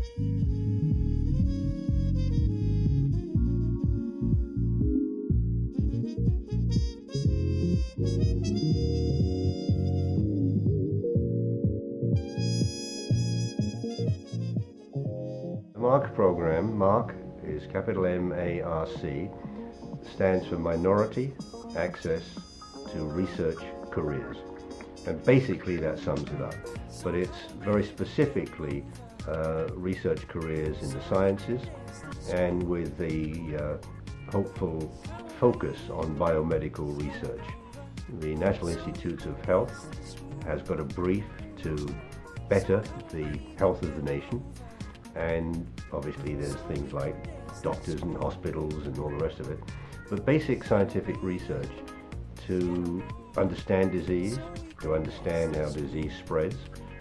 The MARC program, MARC is capital M-A-R-C, stands for Minority Access to Research Careers. And basically that sums it up. But it's very specifically research careers in the sciences, and with the hopeful focus on biomedical research. The National Institutes of Health has got a brief to better the health of the nation, and obviously there's things like doctors and hospitals and all the rest of it, but basic scientific research to understand disease, to understand how disease spreads,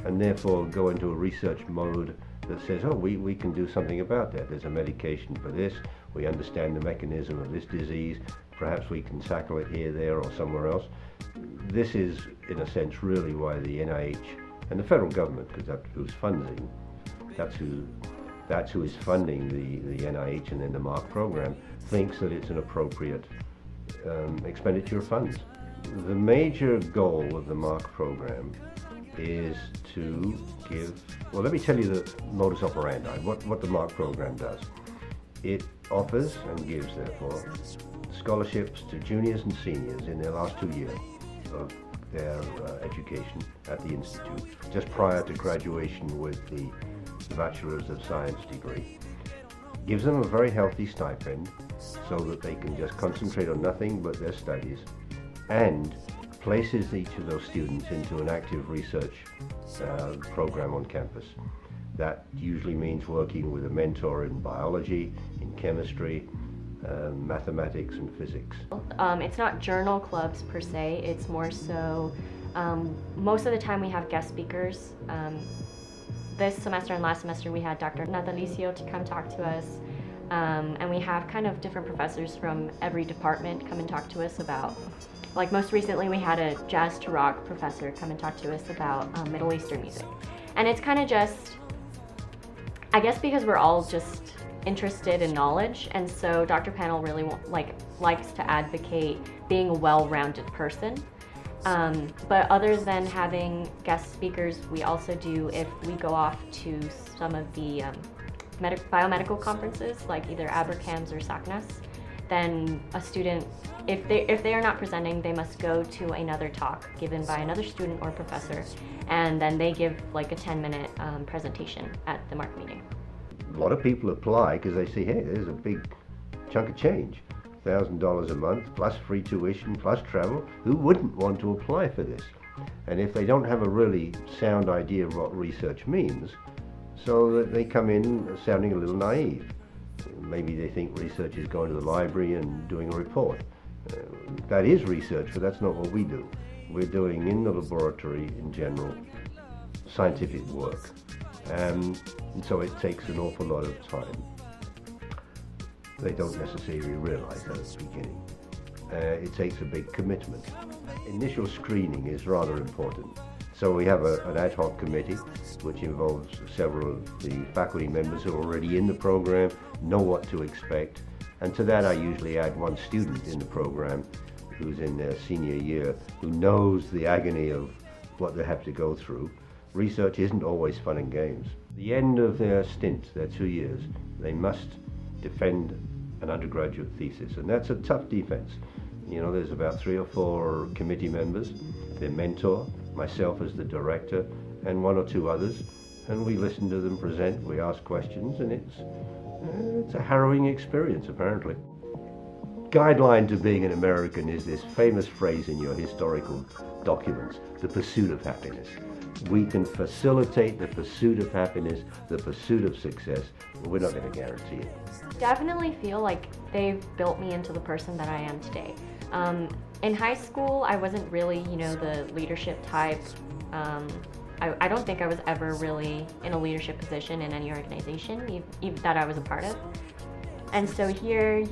and therefore go into a research mode that says, oh, we can do something about that. There's a medication for this, we understand the mechanism of this disease, perhaps we can tackle it here, there, or somewhere else. This is, in a sense, really why the NIH and the federal government, because that's who's funding, that's who is funding the NIH and then the MARC program, thinks that it's an appropriate expenditure of funds. The major goal of the MARC program is to give, well, let me tell you the modus operandi, what the MARC program does. It offers and gives, therefore, scholarships to juniors and seniors in their last 2 years of their education at the Institute, just prior to graduation with the Bachelor's of Science degree. Gives them a very healthy stipend so that they can just concentrate on nothing but their studies, and places each of those students into an active research program on campus. That usually means working with a mentor in biology, in chemistry, mathematics and physics. It's not journal clubs per se, it's more so, most of the time we have guest speakers. This semester and last semester we had Dr. Natalicio to come talk to us, and we have kind of different professors from every department come and talk to us about, like most recently we had a jazz to rock professor come and talk to us about Middle Eastern music. And it's kind of just, I guess because we're all just interested in knowledge, and so Dr. Panel really likes to advocate being a well-rounded person. But other than having guest speakers, we also do, if we go off to some of the biomedical conferences, like either ABRCAMS or SACNAS, then a student, if they are not presenting, they must go to another talk given by another student or professor, and then they give like a 10-minute presentation at the MARC meeting. A lot of people apply because they see, hey, there's a big chunk of change. $1,000 a month, plus free tuition, plus travel. Who wouldn't want to apply for this? And if they don't have a really sound idea of what research means, so that they come in sounding a little naive. Maybe they think research is going to the library and doing a report. That is research, but that's not what we do. We're doing in the laboratory, in general, scientific work. And so it takes an awful lot of time. They don't necessarily realize that at the beginning. It takes a big commitment. Initial screening is rather important. So we have an ad hoc committee which involves several of the faculty members who are already in the program, know what to expect, and to that I usually add one student in the program who's in their senior year, who knows the agony of what they have to go through. Research isn't always fun and games. At the end of their stint, their 2 years, they must defend an undergraduate thesis, and that's a tough defense. You know, there's about 3 or 4 committee members, their mentor, myself as the director, and 1 or 2 others, and we listen to them present, we ask questions, and it's a harrowing experience, apparently. Guideline to being an American is this famous phrase in your historical documents, the pursuit of happiness. We can facilitate the pursuit of happiness, the pursuit of success, but we're not going to guarantee it. Definitely feel like they've built me into the person that I am today. In high school, I wasn't really, the leadership type. I don't think I was ever really in a leadership position in any organization, even that I was a part of. And so here,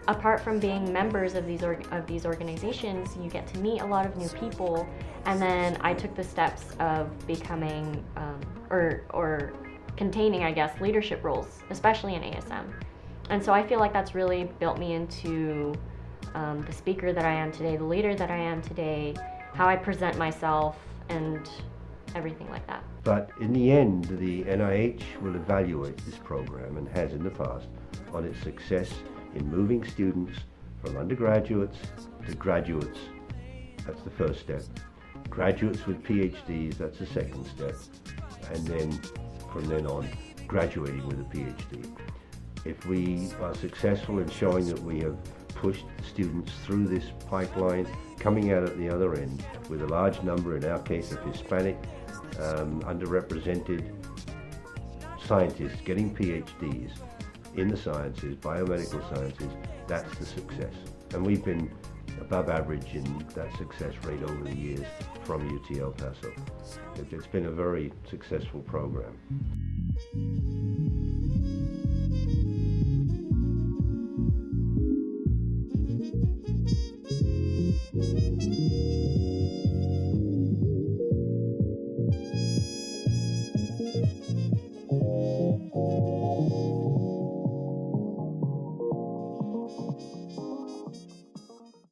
apart from being members of these organizations, you get to meet a lot of new people. And then I took the steps of becoming, or containing, I guess, leadership roles, especially in ASM. And so I feel like that's really built me into the speaker that I am today, the leader that I am today, how I present myself, and everything like that. But in the end, the NIH will evaluate this program, and has in the past, on its success in moving students from undergraduates to graduates. That's the first step. Graduates with PhDs, that's the second step. And then from then on, graduating with a PhD. If we are successful in showing that we have pushed students through this pipeline, coming out at the other end with a large number, in our case, of Hispanic, underrepresented scientists getting PhDs in the sciences, biomedical sciences, that's the success. And we've been above average in that success rate over the years from UT El Paso. It's been a very successful program.